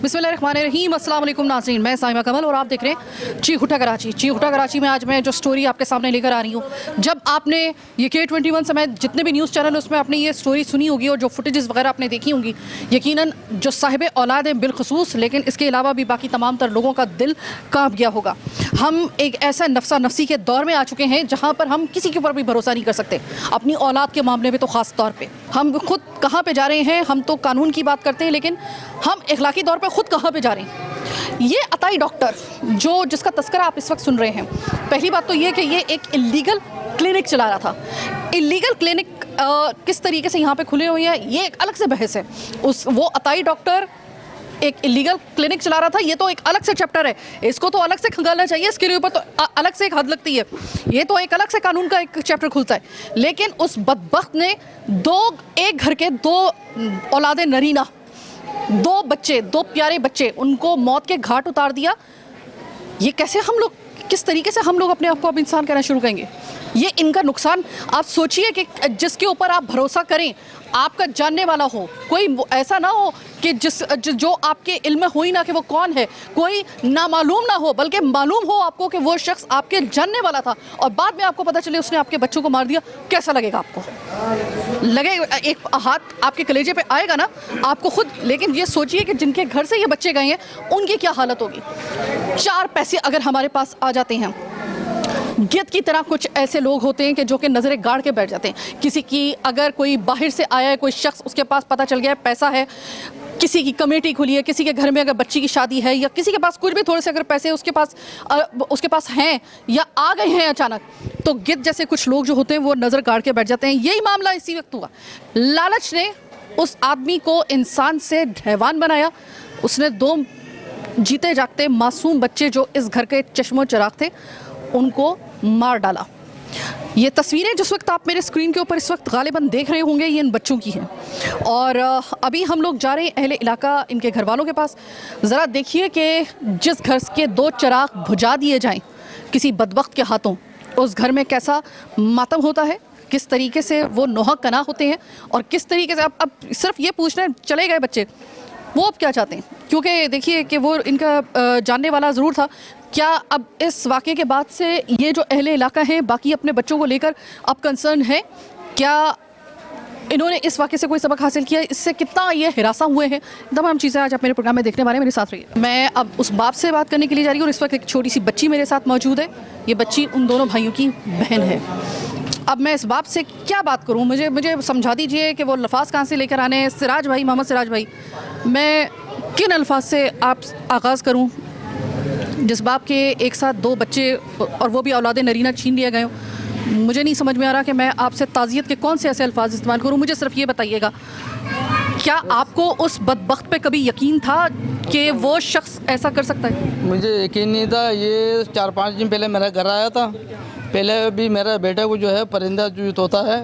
बिस्मिल्लाहिर्रहमानिर्रहीम। अस्सलाम वालेकुम नाज़रीन, मैं साइमा कमल और आप देख रहे हैं चीखुटा कराची। चीखुटा कराची में आज मैं जो स्टोरी आपके सामने लेकर आ रही हूँ, जब आपने ये K21 समेत जितने भी न्यूज़ चैनल उसमें आपने ये स्टोरी सुनी होगी और जो फुटेजेस वगैरह आपने देखी होंगी, यकीनन जो साहिब औलाद हैं बिलखसूस, लेकिन इसके अलावा भी बाकी तमाम तर लोगों का दिल काँप गया होगा। हम एक ऐसा नफ्सा नफसी के दौर में आ चुके हैं जहाँ पर हम किसी के ऊपर भी भरोसा नहीं कर सकते, अपनी औलाद के मामले में तो ख़ास तौर पर। हम खुद कहाँ पर जा रहे हैं, हम तो कानून की बात करते हैं, लेकिन हम इखलाकी तौर पर खुद कहाँ पे जा रहे हैं। ये अताई डॉक्टर जिसका तस्करा आप इस वक्त सुन रहे हैं, पहली बात तो ये कि ये एक इलीगल क्लिनिक चला रहा था। इलीगल क्लिनिक किस तरीके से यहाँ पे खुले हुए हैं ये एक अलग से बहस है। वो अताई डॉक्टर एक इलीगल क्लिनिक चला रहा था, ये तो एक अलग से चैप्टर है, इसको तो अलग से खंगालना चाहिए, इसके ऊपर तो अलग से एक हद लगती है, ये तो एक अलग से कानून का एक चैप्टर खुलता है। लेकिन उस बदबख्त ने एक घर के दो औलादे नरीना, दो बच्चे, दो प्यारे बच्चे, उनको मौत के घाट उतार दिया। ये कैसे हम लोग, किस तरीके से हम लोग अपने आप को अब इंसान कहना शुरू करेंगे? ये इनका नुकसान आप सोचिए कि जिसके ऊपर आप भरोसा करें, आपका जानने वाला हो, कोई ऐसा ना हो कि जो आपके इल्म में हो ही ना कि वो कौन है, कोई नामालूम ना हो, बल्कि मालूम हो आपको कि वो शख्स आपके जानने वाला था और बाद में आपको पता चले उसने आपके बच्चों को मार दिया। कैसा लगेगा आपको? लगेगा, एक हाथ आपके कलेजे पे आएगा ना आपको खुद। लेकिन ये सोचिए कि जिनके घर से ये बच्चे गए हैं उनकी क्या हालत होगी। 4 पैसे अगर हमारे पास आ जाते हैं, गिद्ध की तरह कुछ ऐसे लोग होते हैं कि जो कि नज़रें गाड़ के बैठ जाते हैं। किसी की अगर कोई बाहर से आया है कोई शख्स, उसके पास पता चल गया है पैसा है, किसी की कमेटी खुली है, किसी के घर में अगर बच्ची की शादी है, या किसी के पास कुछ भी थोड़े से अगर पैसे उसके पास हैं या आ गए हैं अचानक, तो गिद्ध जैसे कुछ लोग जो होते हैं वो नज़र गाड़ के बैठ जाते हैं। यही मामला इसी वक्त हुआ। लालच ने उस आदमी को इंसान से हैवान बनाया। उसने 2 जीते जागते मासूम बच्चे जो इस घर के चश्मो चिराग थे उनको मार डाला। ये तस्वीरें जिस वक्त आप मेरे स्क्रीन के ऊपर इस वक्त गालिबन देख रहे होंगे, ये इन बच्चों की हैं। और अभी हम लोग जा रहे हैं अहले इलाका, इनके घर वालों के पास। ज़रा देखिए कि जिस घर के 2 चिराग बुझा दिए जाएं किसी बदबख्त के हाथों, उस घर में कैसा मातम होता है, किस तरीके से वो नोहक कना होते हैं, और किस तरीके से अब सिर्फ ये पूछना चले गए बच्चे, वो अब क्या चाहते हैं? क्योंकि देखिए कि वो इनका जानने वाला ज़रूर था। क्या अब इस वाक़े के बाद से ये जो अहले इलाका हैं बाकी अपने बच्चों को लेकर अब कंसर्न है? क्या इन्होंने इस वाक़े से कोई सबक हासिल किया? इससे कितना ये हिरासा हुए हैं? तमाम चीज़ें आज आप मेरे प्रोग्राम में देखने वाले हैं, मेरे साथ रहिए। मैं अब उस बाप से बात करने के लिए जा रही हूँ और इस वक्त एक छोटी सी बच्ची मेरे साथ मौजूद है। ये बच्ची उन दोनों भाइयों की बहन है। अब मैं इस बाप से क्या बात करूँ, मुझे समझा दीजिए कि वो अल्फाज कहाँ से लेकर आने हैं। सिराज भाई, मोहम्मद सिराज भाई, मैं किन अल्फाज से आप आगाज़ करूँ जिस बाप के एक साथ 2 बच्चे और वो भी औलादे नरीना छीन लिए गए हो? मुझे नहीं समझ में आ रहा कि मैं आपसे ताज़ियत के कौन से ऐसे अल्फाज इस्तेमाल करूँ। मुझे सिर्फ ये बताइएगा, क्या आपको उस बदबख्त पे कभी यकीन था कि वो शख्स ऐसा कर सकता है? मुझे यकीन नहीं था। ये 4-5 दिन पहले मेरा घर आया था। पहले भी मेरा बेटा को जो है परिंदा जो तोता है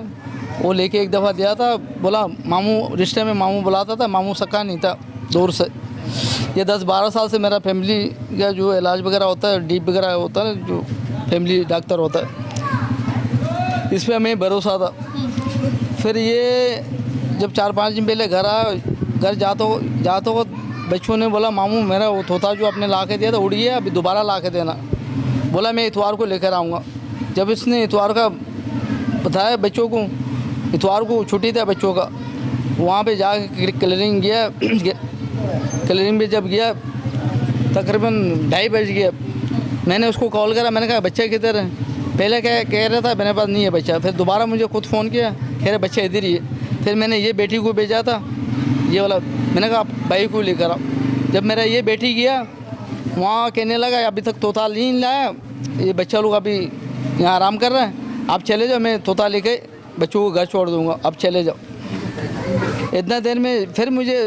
वो लेके एक दफ़ा दिया था। बोला मामू, रिश्ते में मामू बुलाता था, मामू सका नहीं था दूर से। ये 10-12 साल से मेरा फैमिली का जो इलाज वगैरह होता है, डीप वगैरह होता है, जो फैमिली डॉक्टर होता है, इस पर हमें भरोसा था। फिर ये जब 4-5 दिन पहले घर आया, घर जाते हो बच्चों ने बोला मामू मेरा वो तोता जो आपने ला के दिया था उड़ गया, अभी दोबारा ला के देना। बोला मैं इतवार को लेकर आऊँगा। जब इसने इतवार का बताया बच्चों को, इतवार को छुट्टी था बच्चों का, वहाँ पे जाके क्लियरिंग गया। क्लियरिंग पे जब गया तकरीबन 2:30 बज गया। मैंने उसको कॉल करा, मैंने कहा बच्चा किधर है? पहले कह रहा था मेरे पास नहीं है बच्चा। फिर दोबारा मुझे खुद फ़ोन किया, कह रहे बच्चा इधर ही है। फिर मैंने ये बेटी को भेजा था, ये वाला, मैंने कहा आप भाई को लेकर आओ। जब मेरा ये बेटी गया वहाँ कहने लगा अभी तक तोता नहीं लाया, ये बच्चा लोग अभी यहाँ आराम कर रहे हैं, आप चले जाओ, मैं तोता लेके बच्चों को घर छोड़ दूँगा, आप चले जाओ। इतना देर में फिर मुझे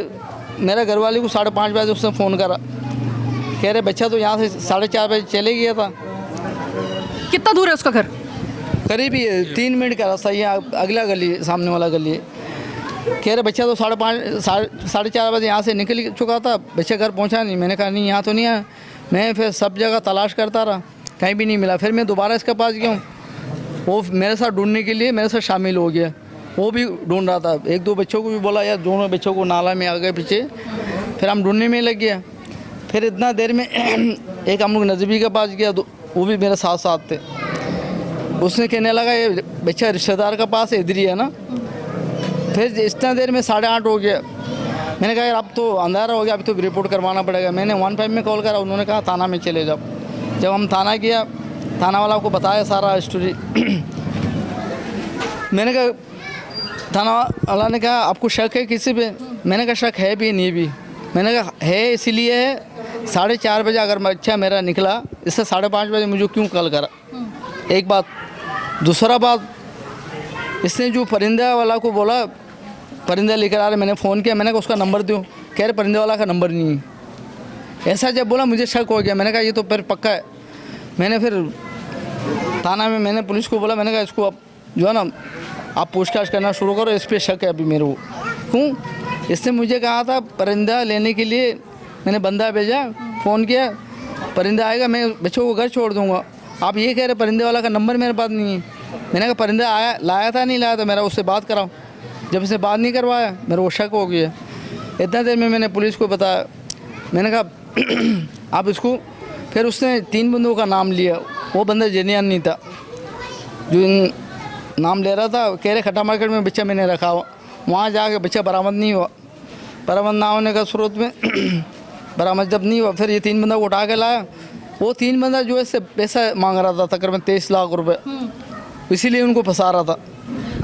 मेरा घरवाले को 5:30 बजे उसने फ़ोन करा, कह रहे बच्चा तो यहाँ से 4:30 बजे चले गया था। कितना दूर है उसका घर? करीब ही 3 मिनट का रास्ता, यहाँ अगला गली, सामने वाला गली है। कह रहे बच्चा तो 4:30 बजे यहाँ से निकल चुका था, बच्चा घर पहुँचा नहीं। मैंने कहा नहीं यहाँ तो नहीं आया। मैं फिर सब जगह तलाश करता रहा, कहीं भी नहीं मिला। फिर मैं दोबारा इसके पास गया हूँ, वो मेरे साथ ढूंढने के लिए मेरे साथ शामिल हो गया। वो भी ढूंढ रहा था। 1-2 बच्चों को भी बोला यार, दोनों बच्चों को नाला में आ गए पीछे। फिर हम ढूंढने में लग गया। फिर इतना देर में एक हम लोग नजबी के पास गया, वो भी मेरे साथ साथ थे। उसने कहने लगा ये बच्चा रिश्तेदार के पास इधर ही है ना। फिर इतना देर में 8:30 हो गया। मैंने कहा यार अब तो अंधेरा हो गया, अभी तो रिपोर्ट करवाना पड़ेगा। मैंने 15 में कॉल करा, उन्होंने कहा थाना में चले जाओ। जब हम थाना गया, थाना वाला को बताया सारा स्टोरी। मैंने कहा, थाना वाला ने कहा आपको शक है किसी पे? मैंने कहा शक है भी नहीं भी। मैंने कहा है इसीलिए है 4:30 बजे अगर बच्चा मेरा निकला, इससे 5:30 बजे मुझे क्यों कॉल करा? एक बात। दूसरा बात, इसने जो परिंदा वाला को बोला परिंदा लेकर आ रहे, मैंने फ़ोन किया, मैंने कहा उसका नंबर दो, कह रहे परिंदा वाला का नंबर नहीं है। ऐसा जब बोला मुझे शक हो गया। मैंने कहा ये तो फिर पक्का है। मैंने फिर थाना में मैंने पुलिस को बोला, मैंने कहा इसको अब जो है ना आप पूछताछ करना शुरू करो, इस पर शक है अभी मेरे को। क्यों? इसने मुझे कहा था परिंदा लेने के लिए, मैंने बंदा भेजा, फ़ोन किया, परिंदा आएगा मैं बच्चों को घर छोड़ दूँगा। आप ये कह रहे परिंदे वाला का नंबर मेरे पास नहीं है। मैंने कहा परिंदा आया, लाया था नहीं लाया था, मेरा उससे बात कराओ। जब इसने बात नहीं करवाया मेरे को शक हो गया। इतना देर में मैंने पुलिस को बताया, मैंने कहा आप इसको। फिर उसने 3 बंदों का नाम लिया। वो बंदा जेनियन नहीं था जो नाम ले रहा था। कह रहे खट्टा मार्केट में बच्चा मैंने रखा हुआ, वहाँ जाके बच्चा बरामद नहीं हुआ। बरामद ना होने का स्रोत में बरामद जब नहीं हुआ, फिर ये 3 बंदा को उठा के लाया। वो 3 बंदा जो है इससे पैसा मांग रहा था, तकरीबन 23 लाख रुपए, इसीलिए उनको फंसा रहा था।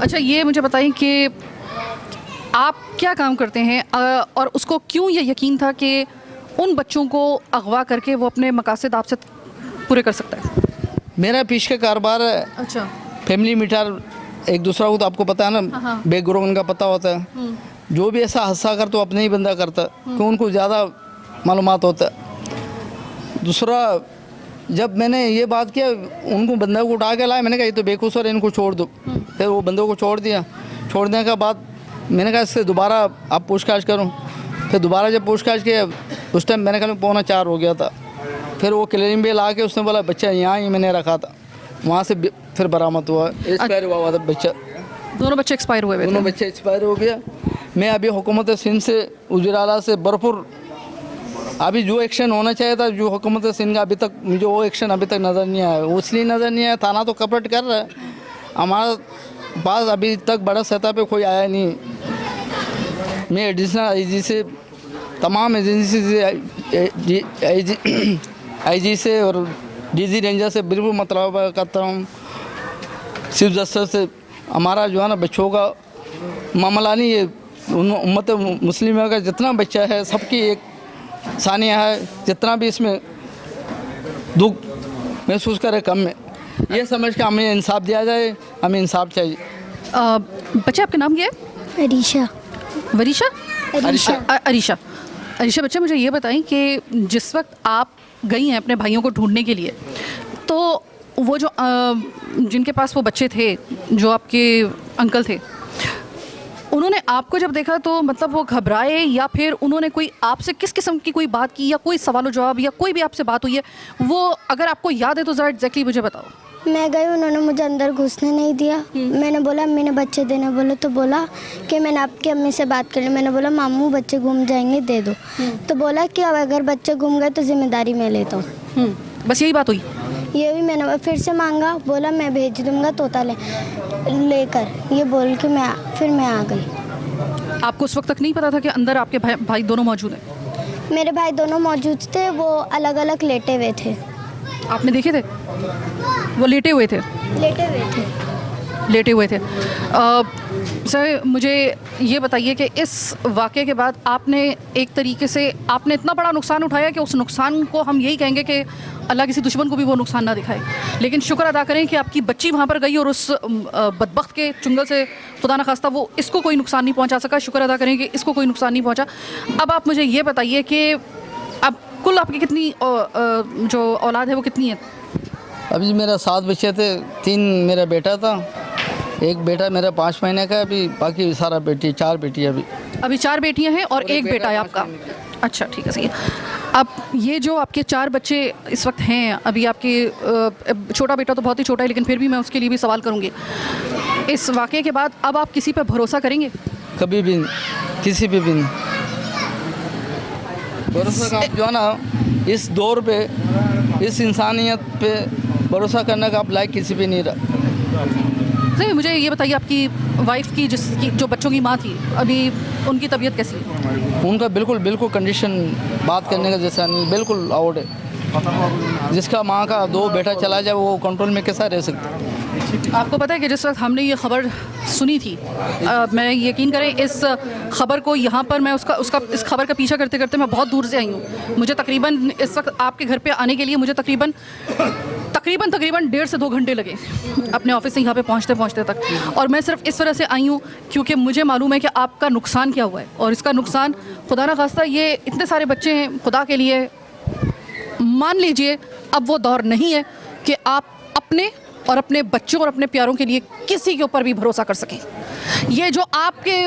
अच्छा, ये मुझे बताएं कि आप क्या काम करते हैं और उसको क्यों ये यकीन था कि उन बच्चों को अगवा करके वो अपने मकासद आपसे पूरे कर सकता है? मेरा पीछ का कारोबार है। अच्छा। फैमिली मीटर एक दूसरा को तो आपको पता है ना, हाँ। बैकग्राउंड उनका पता होता है। जो भी ऐसा हादसा कर तो अपने ही बंदा करता, क्यों उनको ज़्यादा मालूमात होता है। दूसरा, जब मैंने ये बात किया, उनको बंदा को उठा के लाया, मैंने कहा ये तो बेकसूर है, इनको छोड़ दो। फिर वो बंदों को छोड़ दिया। छोड़ने के बाद मैंने कहा इससे दोबारा आप पूछताछ करो। फिर दोबारा जब पूछताछ किया, उस टाइम मैंने कहा 3:45 हो गया था। फिर वो क्लियरिंग बिल आके उसने बोला बच्चा यहाँ ही मैंने रखा था, वहाँ से फिर बरामद हुआ, एक्सपायर हुआ था बच्चा। दोनों बच्चे एक्सपायर हुए? दोनों बच्चे एक्सपायर हो गया। मैं अभी हुकूमत सिंध से, उजराला से भरपूर अभी जो एक्शन होना चाहिए था, जो हुकूमत सिंध का अभी तक मुझे वो एक्शन अभी तक नज़र नहीं आया। वो इसलिए नज़र नहीं आया, थाना तो कपट कर रहा है, हमारा पास अभी तक बड़ा सतह पे कोई आया नहीं। मैं एडिशनल आईजी से, तमाम एजेंसी से, आईजी से और डीजी रेंजर से बिल्कुल मतलब करता हूँ, चीफ जस्टिस से। हमारा जो है ना बच्चों का मामला नहीं है, उम्मत मुस्लिम का जितना बच्चा है सबकी एक सानिया है, जितना भी इसमें दुख महसूस करे कम में, ये समझ के हमें इंसाफ दिया जाए, हमें इंसाफ चाहिए। बच्चे आपका नाम क्या है? अरीशा। वरीशा? अरीशा। अरीशा। अरीशा बच्चा, मुझे ये बताएं कि जिस वक्त आप गई हैं अपने भाइयों को ढूंढने के लिए, तो वो जो जिनके पास वो बच्चे थे, जो आपके अंकल थे, उन्होंने आपको जब देखा तो मतलब वो घबराए, या फिर उन्होंने कोई आपसे किस किस्म की कोई बात की, या कोई सवाल जवाब, या कोई भी आपसे बात हुई है, वो अगर आपको याद है तो ज़रा एग्जैक्टली मुझे बताओ। मैं गई, उन्होंने मुझे अंदर घुसने नहीं दिया। मैंने बोला अम्मी ने बच्चे देने बोले, तो बोला कि मैंने आपकी अम्मी से बात कर ली। मैंने बोला मामू बच्चे गुम जाएंगे, दे दो। तो बोला कि अब अगर बच्चे गुम गए तो जिम्मेदारी मैं लेता हूँ। बस यही बात हुई? ये भी मैंने फिर से मांगा, बोला मैं भेज दूँगा तोता लेकर, ये बोल के फिर मैं आ गई। आपको उस वक्त तक नहीं पता था कि अंदर आपके भाई दोनों मौजूद हैं? मेरे भाई दोनों मौजूद थे, वो अलग अलग लेटे हुए थे। आपने देखे थे वो लेटे हुए थे? लेटे हुए थे। लेटे हुए थे। सर मुझे ये बताइए कि इस वाक़े के बाद आपने एक तरीके से आपने इतना बड़ा नुकसान उठाया कि उस नुकसान को हम यही कहेंगे कि अल्लाह किसी दुश्मन को भी वो नुकसान ना दिखाए। लेकिन शुक्र अदा करें कि आपकी बच्ची वहाँ पर गई और उस बदबख्त के चुंगल से खुदा न खास्ता वो इसको कोई नुकसान नहीं पहुँचा सका। शुक्र अदा करें कि इसको कोई नुकसान नहीं पहुँचा। अब आप मुझे ये बताइए कि अब कुल आपकी कितनी जो औलाद है वो कितनी है? अभी मेरा 7 बच्चे थे, 3 मेरा बेटा था, एक बेटा मेरा 5 महीने का, अभी बाकी सारा बेटी, 4 बेटी अभी 4 बेटियां हैं और एक बेटा है आपका? अच्छा ठीक है, सही है। अब ये जो आपके 4 बच्चे इस वक्त हैं, अभी आपके छोटा बेटा तो बहुत ही छोटा है, लेकिन फिर भी मैं उसके लिए भी सवाल करूँगी। इस वाक़े के बाद अब आप किसी पर भरोसा करेंगे? कभी भी, किसी पे भी नहीं। भरोसा का आप जो है ना इस दौर पे, इस इंसानियत पे भरोसा करने का आप लायक किसी पे नहीं रहा। सही, मुझे ये बताइए आपकी वाइफ की जिसकी जो बच्चों की माँ थी, अभी उनकी तबीयत कैसी है? उनका बिल्कुल कंडीशन बात करने का जैसा नहीं, बिल्कुल आउट है। जिसका माँ का 2 बेटा चला जाए वो कंट्रोल में कैसा रह सकता है? आपको पता है कि जिस वक्त हमने ये खबर सुनी थी, मैं यकीन करें इस खबर को यहाँ पर मैं उसका इस खबर का पीछा करते करते मैं बहुत दूर से आई हूँ। मुझे तकरीबन इस वक्त आपके घर पे आने के लिए मुझे तकरीबन 1.5 से 2 घंटे लगे अपने ऑफिस से यहाँ पे पहुँचते तक। और मैं सिर्फ इस वजह से आई हूँ क्योंकि मुझे मालूम है कि आपका नुकसान क्या हुआ है, और इसका नुकसान खुदा ना खास्ता, ये इतने सारे बच्चे हैं, खुदा के लिए मान लीजिए अब वो दौर नहीं है कि आप अपने और अपने बच्चों और अपने प्यारों के लिए किसी के ऊपर भी भरोसा कर सकें। ये जो आपके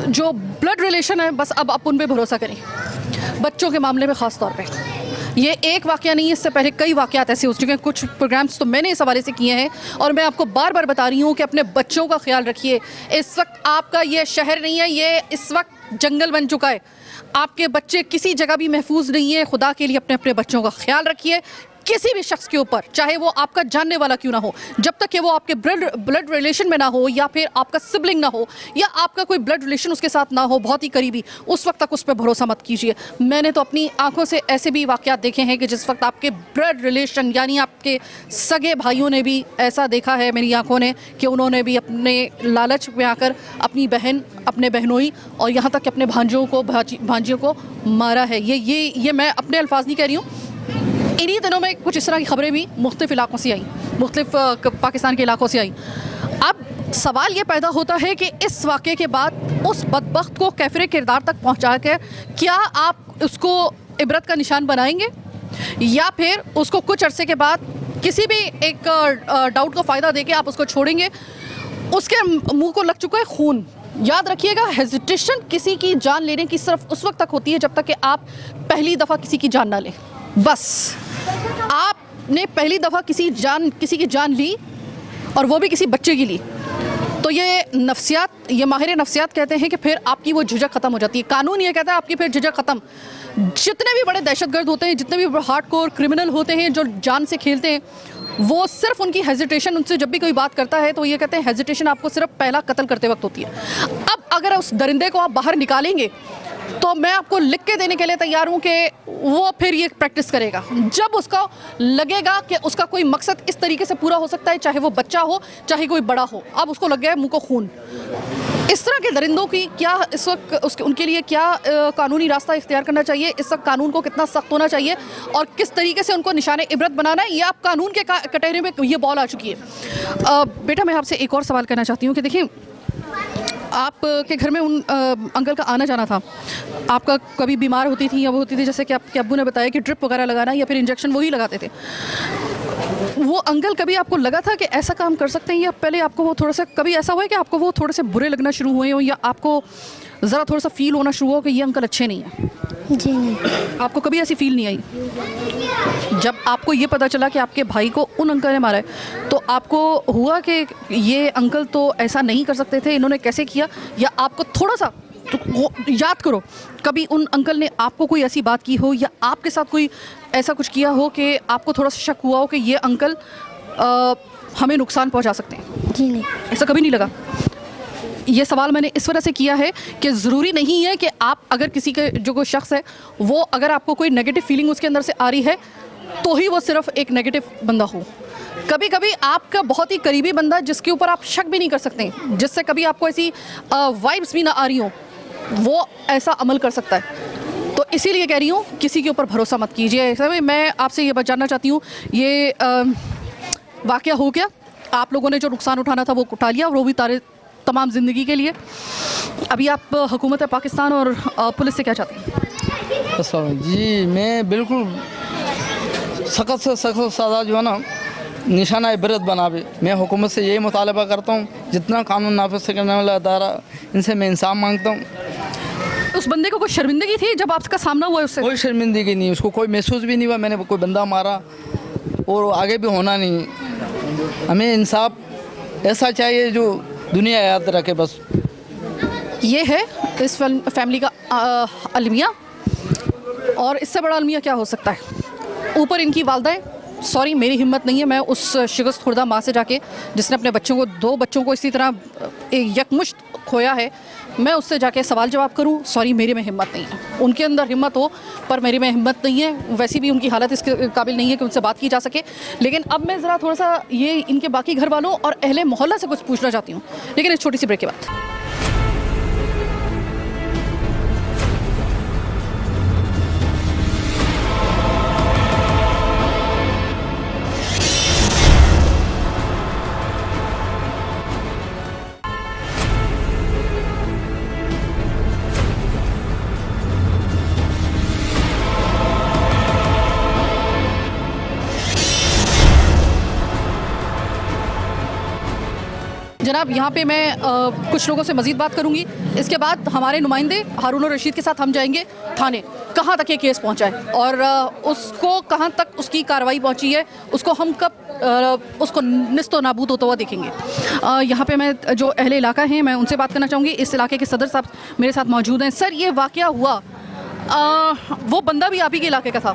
जो ब्लड रिलेशन है, बस अब आप उन पे भरोसा करें, बच्चों के मामले में ख़ास तौर पे। ये एक वाक़या नहीं है, इससे पहले कई वाक़यात ऐसे हो चुके हैं। कुछ प्रोग्राम्स तो मैंने इस हवाले से किए हैं और मैं आपको बार बार बता रही हूँ कि अपने बच्चों का ख्याल रखिए। इस वक्त आपका ये शहर नहीं है, ये इस वक्त जंगल बन चुका है। आपके बच्चे किसी जगह भी महफूज नहीं है। खुदा के लिए अपने अपने बच्चों का ख्याल रखिए। किसी भी शख्स के ऊपर, चाहे वो आपका जानने वाला क्यों ना हो, जब तक कि वो आपके ब्लड रिलेशन में ना हो, या फिर आपका सिबलिंग ना हो, या आपका कोई ब्लड रिलेशन उसके साथ ना हो बहुत ही करीबी, उस वक्त तक उस पर भरोसा मत कीजिए। मैंने तो अपनी आंखों से ऐसे भी वाक़यात देखे हैं कि जिस वक्त आपके ब्लड रिलेशन यानी आपके सगे भाइयों ने भी ऐसा देखा है मेरी आंखों ने कि उन्होंने भी अपने लालच में आकर अपनी बहन, अपने बहनोई और यहाँ तक कि अपने भांजों को, भांजियों को मारा है। ये मैं अपने अल्फाज नहीं कह रही हूँ। इन्हीं दिनों में कुछ इस तरह की खबरें भी मुख्तलिफ इलाकों से आई, मुख्तलिफ पाकिस्तान के इलाकों से आई। अब सवाल ये पैदा होता है कि इस वाक़े के बाद उस बदबख्त को कैफरे किरदार तक पहुँचा कर क्या आप उसको इबरत का निशान बनाएंगे, या फिर उसको कुछ अरसे के बाद किसी भी एक डाउट को फ़ायदा देके आप उसको छोड़ेंगे। उसके मुँह को लग चुका है खून। याद रखिएगा, हेजिटेशन किसी की जान लेने की सिर्फ उस वक्त तक होती है जब तक कि आप पहली दफ़ा किसी की जान ना लें। बस आपने पहली दफ़ा किसी की जान ली, और वो भी किसी बच्चे की ली, तो ये नफ्सियात, ये माहिर नफ्सियात कहते हैं कि फिर आपकी वो झिझक ख़त्म हो जाती है। कानून ये कहता है आपकी फिर झिझक ख़त्म। जितने भी बड़े दहशतगर्द होते हैं, जितने भी हार्डकोर क्रिमिनल होते हैं जो जान से खेलते हैं, वो सिर्फ उनकी हेजिटेशन, उनसे जब भी कोई बात करता है तो ये कहते हैं हेजिटेशन आपको सिर्फ पहला कत्ल करते वक्त होती है। अब अगर उस दरिंदे को आप बाहर निकालेंगे तो मैं आपको लिख के देने के लिए तैयार हूँ कि वो फिर ये प्रैक्टिस करेगा जब उसका लगेगा कि उसका कोई मकसद इस तरीके से पूरा हो सकता है, चाहे वो बच्चा हो चाहे कोई बड़ा हो। अब उसको लग गया है मुँह को खून। इस तरह के दरिंदों की क्या इस वक्त उनके लिए क्या कानूनी रास्ता इख्तियार करना चाहिए, इस वक्त कानून को कितना सख्त होना चाहिए और किस तरीके से उनको निशाने इबरत बनाना है, ये आप कानून के कटहरे में ये बॉल आ चुकी है। बेटा, मैं आपसे एक और सवाल करना चाहती हूँ कि देखिए, आपके घर में उन अंकल का आना जाना था, आपका कभी बीमार होती थी या वो होती थी, जैसे कि आपके अब्बू ने बताया कि ड्रिप वगैरह लगाना या फिर इंजेक्शन वही लगाते थे, वो अंकल कभी आपको लगा था कि ऐसा काम कर सकते हैं, या पहले आपको वो थोड़ा सा कभी ऐसा हुआ है कि आपको वो थोड़े से बुरे लगना शुरू हुए हो, या आपको ज़रा थोड़ा सा फील होना शुरू हो कि ये अंकल अच्छे नहीं हैं? जी नहीं। आपको कभी ऐसी फील नहीं आई? जब आपको ये पता चला कि आपके भाई को उन अंकल ने मारा है, तो आपको हुआ कि ये अंकल तो ऐसा नहीं कर सकते थे, इन्होंने कैसे किया? या आपको थोड़ा सा तो याद करो, कभी उन अंकल ने आपको कोई ऐसी बात की हो या आपके साथ कोई ऐसा कुछ किया हो कि आपको थोड़ा सा शक हुआ हो कि ये अंकल हमें नुकसान पहुंचा सकते हैं? जी नहीं। ऐसा कभी नहीं लगा? ये सवाल मैंने इस वजह से किया है कि ज़रूरी नहीं है कि आप अगर किसी के जो कोई शख्स है वो अगर आपको कोई नेगेटिव फीलिंग उसके अंदर से आ रही है तो ही वो सिर्फ एक नेगेटिव बंदा हो। कभी कभी आपका बहुत ही करीबी बंदा जिसके ऊपर आप शक भी नहीं कर सकते, जिससे कभी आपको ऐसी वाइब्स भी ना आ रही हो, वो ऐसा अमल कर सकता है। तो इसीलिए कह रही हूँ किसी के ऊपर भरोसा मत कीजिए। मैं आपसे ये बात जानना चाहती हूँ, ये वाक़या हो गया, आप लोगों ने जो नुकसान उठाना था वो उठा लिया, वो भी तमाम ज़िंदगी के लिए। अभी आप हुकूमत पाकिस्तान और पुलिस से क्या चाहते हैं? जी, मैं बिल्कुल सख्त से सख्त सज़ा जो है ना निशाना इबरत बनावे। मैं हुकूमत से यही मुतालबा करता हूँ, जितना कानून नाफिज करने वाला अदारा, इनसे मैं इंसाफ मांगता हूँ। उस बंदे को कोई शर्मिंदगी थी जब आपका सामना हुआ उससे? कोई शर्मिंदगी नहीं, उसको कोई महसूस भी नहीं हुआ मैंने कोई बंदा मारा, और आगे भी होना नहीं। हमें इंसाफ ऐसा चाहिए जो दुनिया याद रखे बस। ये है इस फैमिली का अलमिया। और इससे बड़ा अलमिया क्या हो सकता है। ऊपर इनकी वालदाएँ, सॉरी मेरी हिम्मत नहीं है मैं उस शिकस्त खुर्दा माँ से जाके जिसने अपने बच्चों को, 2 बच्चों को इसी तरह यकमुश्त खोया है, मैं उससे जाके सवाल जवाब करूं, सॉरी मेरे में हिम्मत नहीं है। उनके अंदर हिम्मत हो पर मेरे में हिम्मत नहीं है। वैसी भी उनकी हालत इसके काबिल नहीं है कि उनसे बात की जा सके। लेकिन अब मैं ज़रा थोड़ा सा ये इनके बाकी घर वालों और अहले मोहल्ला से कुछ पूछना चाहती हूँ, लेकिन इस छोटी सी ब्रेक के बाद। जनाब यहाँ पे मैं कुछ लोगों से मज़ीद बात करूँगी। इसके बाद हमारे नुमाइंदे हारून और रशीद के साथ हम जाएंगे थाने, कहाँ तक ये केस पहुँचा है और उसको कहाँ तक उसकी कार्रवाई पहुँची है, उसको हम कब उसको निस्तो नाबूद होता हुआ देखेंगे। यहाँ पे मैं जो अहले इलाका हैं मैं उनसे बात करना चाहूँगी। इस इलाके के सदर साहब मेरे साथ मौजूद हैं। सर ये वाक़या हुआ, वो बंदा भी आप ही के इलाके का था,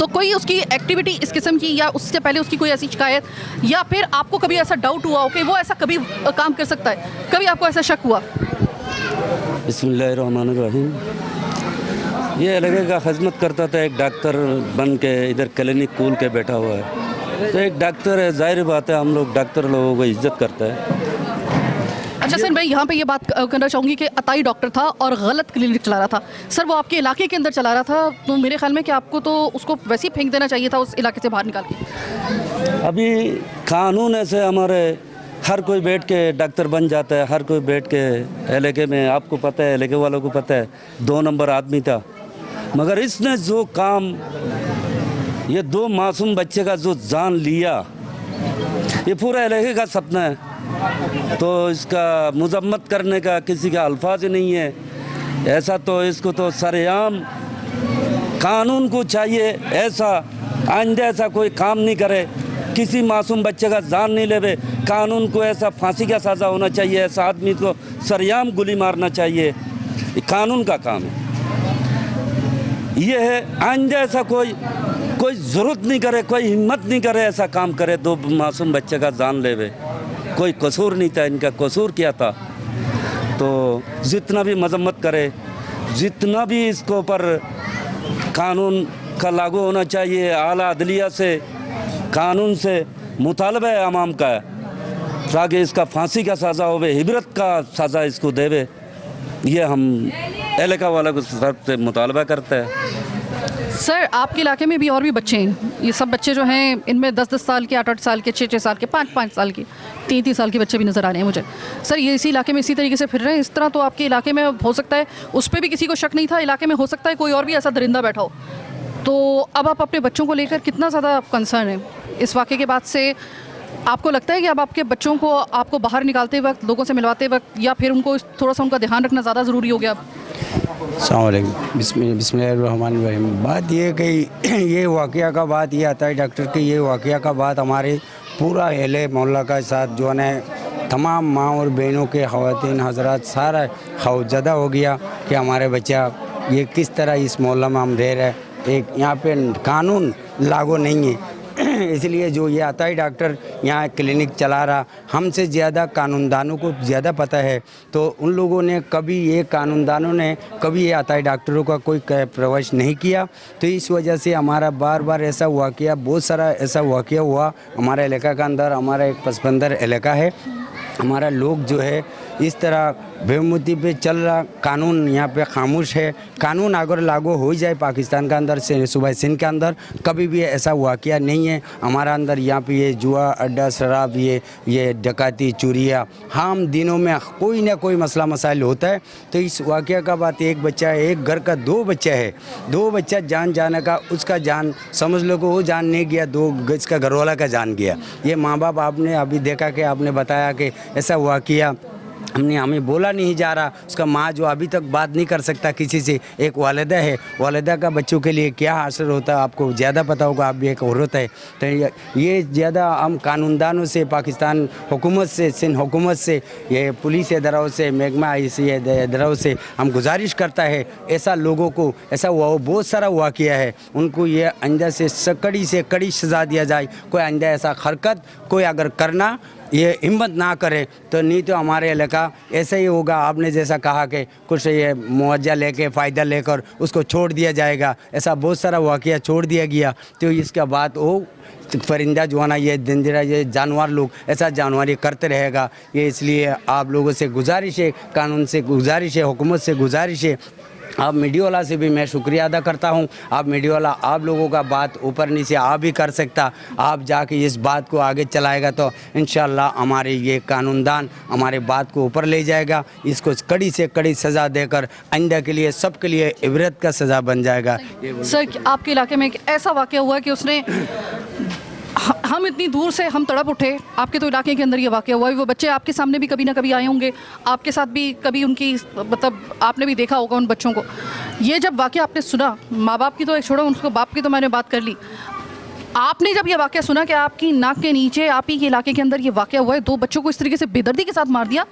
तो कोई उसकी एक्टिविटी इस किस्म की या उससे पहले उसकी कोई ऐसी शिकायत या फिर आपको कभी ऐसा डाउट हुआ हो कि वो ऐसा कभी काम कर सकता है, कभी आपको ऐसा शक हुआ? बिस्मिल्लाहिर्रहमानिर्रहीम। ये इलाके का खिदमत करता था, एक डॉक्टर बन के इधर क्लिनिक खोल के बैठा हुआ है। तो एक डॉक्टर है, जाहिर बात है हम लोग डॉक्टर लोगों को इज्जत करते हैं। अच्छा सर, मैं यहाँ पे ये बात करना चाहूँगी कि अताई डॉक्टर था और गलत क्लिनिक चला रहा था। सर वो आपके इलाके के अंदर चला रहा था, तो मेरे ख्याल में कि आपको तो उसको वैसे ही फेंक देना चाहिए था उस इलाके से बाहर निकाल के। अभी कानून ऐसे हमारे हर कोई बैठ के डॉक्टर बन जाता है, हर कोई बैठ के इलाके में, आपको पता है इलाके वालों को पता है 2 नंबर आदमी था। मगर इसने जो काम, ये 2 मासूम बच्चे का जो जान लिया, ये पूरा इलाके का सपना है। तो इसका मजम्मत करने का किसी का अल्फाज ही नहीं है। ऐसा तो इसको तो सरेआम कानून को चाहिए ऐसा आइंदा ऐसा कोई काम नहीं करे, किसी मासूम बच्चे का जान नहीं लेवे। कानून को ऐसा फांसी का सज़ा होना चाहिए, ऐसा आदमी को सरेआम गोली मारना चाहिए। ये कानून का काम है, ये है। आइंदा ऐसा कोई ज़रूरत नहीं करे, कोई हिम्मत नहीं करे ऐसा काम करे, 2 मासूम बच्चे का जान लेवे। कोई कसूर नहीं था, इनका कसूर क्या था? तो जितना भी मजम्मत करे, जितना भी इसको पर कानून का लागू होना चाहिए, आला अदलिया से कानून से मुतालबा है अवाम का, ताकि इसका फांसी का सज़ा होवे, इबरत का सज़ा इसको देवे। ये हम इलाका वालों को से मुतालबा करते हैं। सर आपके इलाके में भी और भी बच्चे हैं, ये सब बच्चे जो हैं इनमें 10-10 साल के, 8-8 साल के, 6-6 साल के, 5-5 साल के, 3-3 साल के बच्चे भी नज़र आ रहे हैं मुझे। सर ये इसी इलाके में इसी तरीके से फिर रहे हैं, इस तरह तो आपके इलाके में हो सकता है उस पर भी किसी को शक नहीं था, इलाके में हो सकता है कोई और भी ऐसा दरिंदा बैठा हो। तो अब आप अपने बच्चों को लेकर कितना ज़्यादा कंसर्न है इस वाक़े के बाद से? आपको लगता है कि अब आपके बच्चों को आपको बाहर निकालते वक्त, लोगों से मिलवाते वक्त, या फिर उनको थोड़ा सा उनका ध्यान रखना ज़्यादा ज़रूरी हो गया? अस्सलामुअलैकुम। बिस्मिल्लाहिर्रहमानिर्रहीम। बात ये कि ये वाक़या का बात ये आता है डॉक्टर की, ये वाक़या का बात हमारे पूरा अहले मोहल्ला का साथ जो है तमाम माँ और बहनों के ख़वातीन हज़रात सारा खौफज़दा हो गया कि हमारे बच्चा ये किस तरह इस मोहल्ला में हम रह रहे हैं। एक यहाँ पे कानून लागू नहीं है, इसलिए जो ये अताई डॉक्टर यहाँ क्लिनिक चला रहा, हमसे ज़्यादा कानूनदानों को ज़्यादा पता है। तो उन लोगों ने कभी, ये कानूनदानों ने कभी ये अताई डॉक्टरों का कोई प्रवेश नहीं किया। तो इस वजह से हमारा बार बार ऐसा वाक़या, बहुत सारा ऐसा वाक़या हुआ हमारे इलाका के अंदर। हमारा एक पसबंदर इलाका है, हमारा लोग जो है इस तरह बेमुद्दे पे चल रहा, कानून यहाँ पे खामोश है। कानून अगर लागू हो जाए पाकिस्तान के अंदर से, सूबा सिंध के अंदर कभी भी ऐसा वाक़या नहीं है हमारा अंदर। यहाँ पे ये जुआ अड्डा, शराब, ये डकैती, चोरियाँ, हम दिनों में कोई ना कोई मसला मसाइल होता है। तो इस वाक़या का बात, एक बच्चा है, एक घर का 2 बच्चा है, 2 बच्चा जान जाने का, उसका जान समझ लो को वो जान नहीं गया, 2 गज का घरवाला का जान गया। ये माँ बाप, आपने अभी देखा कि आपने बताया कि ऐसा वाक़या हमें बोला नहीं जा रहा। उसका माँ जो अभी तक बात नहीं कर सकता किसी से, एक वालिदा है, वालिदा का बच्चों के लिए क्या असर होता है आपको ज़्यादा पता होगा, आप भी एक औरत है। तो ये ज़्यादा हम कानूनदानों से, पाकिस्तान हुकूमत से, सिंध हुकूमत से, ये पुलिस इदारों से, महकमा ऐसी इदारों से हम गुजारिश करता है, ऐसा लोगों को, ऐसा बहुत सारा वाक़या है, उनको ये आइंदा से कड़ी सज़ा दिया जाए। कोई आइंदा ऐसा हरकत कोई अगर करना ये हिम्मत ना करे तो नहीं तो हमारे इलाका ऐसा ही होगा। आपने जैसा कहा कि कुछ ये मुआवजा लेके फ़ायदा लेकर उसको छोड़ दिया जाएगा, ऐसा बहुत सारा वाक़या छोड़ दिया गया। तो इसके बाद वो परिंदा जो है ना, ये जिंदरा, ये जानवर लोग ऐसा जानवर करते रहेगा। ये इसलिए आप लोगों से गुजारिश है, कानून से गुजारिश है, हुकूमत से गुजारिश है, आप मीडिया वाला से भी मैं शुक्रिया अदा करता हूं। आप मीडिया वाला आप लोगों का बात ऊपर नीचे आप भी कर सकता, आप जाके इस बात को आगे चलाएगा तो इंशाल्लाह हमारे ये कानूनदान हमारे बात को ऊपर ले जाएगा। इसको कड़ी से कड़ी सज़ा देकर आइंदा के लिए सबके लिए इबरत का सज़ा बन जाएगा। सर, आपके इलाके में एक ऐसा वाक़या हुआ कि उसने हम इतनी दूर से हम तड़प उठे, आपके तो इलाके के अंदर ये वाक़या हुआ है। वो बच्चे आपके सामने भी कभी ना कभी आए होंगे, आपके साथ भी कभी उनकी मतलब आपने भी देखा होगा उन बच्चों को। ये जब वाक़या आपने सुना, माँ बाप की तो एक छोड़ो, उनको बाप की तो मैंने बात कर ली, आपने जब ये वाक़या सुना कि आपकी नाक के नीचे आप ही के इलाके के अंदर ये वाक़या हुआ है, 2 बच्चों को इस तरीके से बेदर्दी के साथ मार दिया,